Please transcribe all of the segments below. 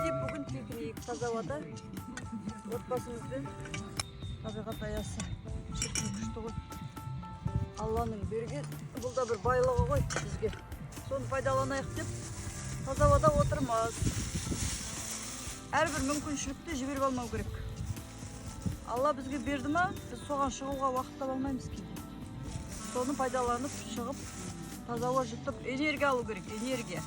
деп бүгін пикник таза ауада отбасымызбен табиғат аясы шіркін күшті ғой. Алланың берген бұл да бір байлығы ғой бізге. Соны пайдаланайық деп таза ауада отырмыз. Әрбір мүмкіншілікті жіберіп алмау керек. Алла бізге берді ма, біз соған шығуға уақыт таба алмаймыз кейде. Соны пайдаланып шығып таза ауа жұтып энергия алу керек, энергия.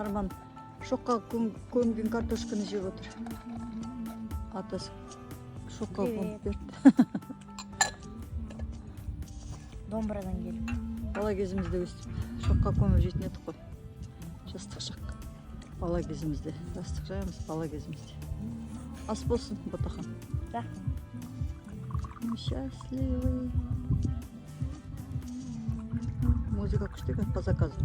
Арман шоққа көмген картошканы жеп отыр. Атасы шоққа көміп берді. Домбырадан келіп. Бала кезімізде өстіп шоққа көміп жейтін едік қой. Жастық шақ. Бала кезімізде. Жастық жаймыз бала кезімізде. Ас болсын, Ботахан. Да. Счастливый. Музыка күшті екен по заказу.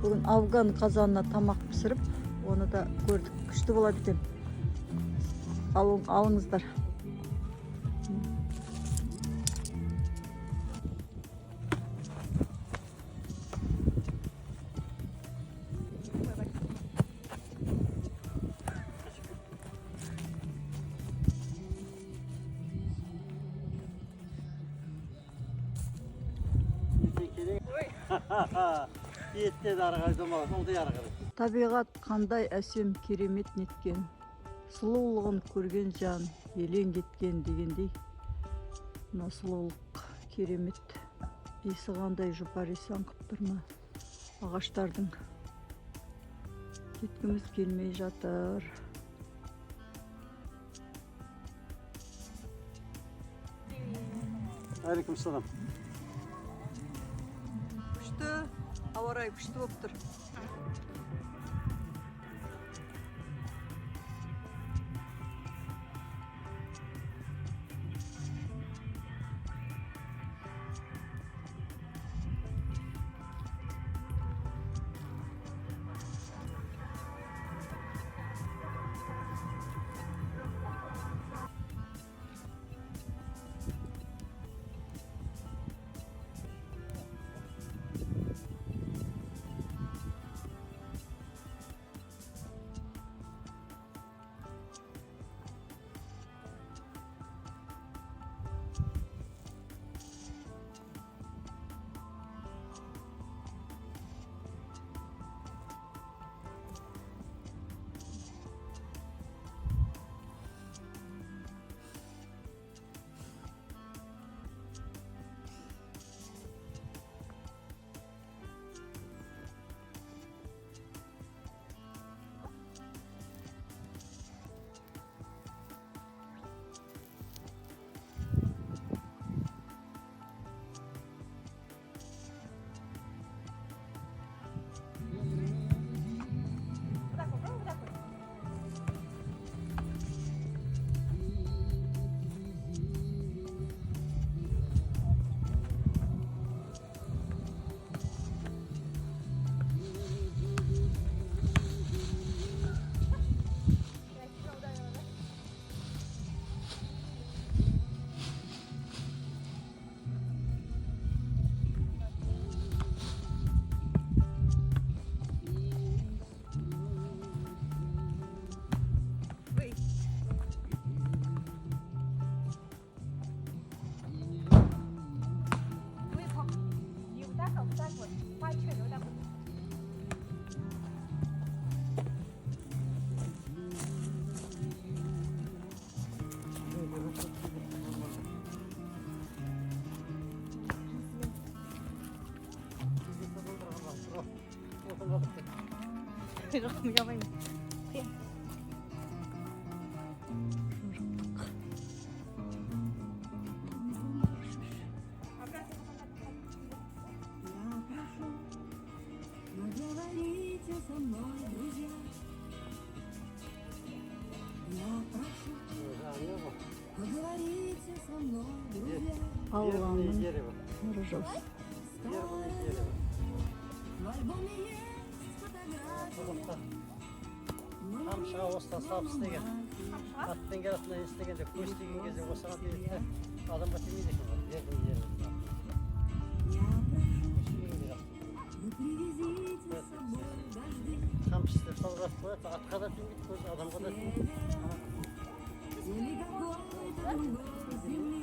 Бүгін афган қазанына тамақ пісіріп, оны да көрдік. Күшті болады екен. Алыңыздар. Табиғат қандай әсем керемет неткен, сұлулығын көрген жан елең кеткен дегендей. Мына сұлулық керемет, иісі қандай жұпар иісі аңқып тұр ма? Ағаштардың кеткіміз келмей жатыр. Алейкум салам. Күшті, ауа райы күшті болып тұр. Yamayın. Кем? Поговорите со мной, друзья. Я прошу, поговорите со мной, друзья. Алланың мұржасы. В альбоме есть фотографии. Қамшыға осыдан салып істеген. Аттың арасынан істегенде көз тиген кезде осыған тиеді де адамға тимейді екен ғой. Жердің жерін. Я прошу, вы привезите с собой дожди. Қамшы істеп салып қояды, атқа да тимейді, көз адамға да тимейді. Или какой-то другой земли.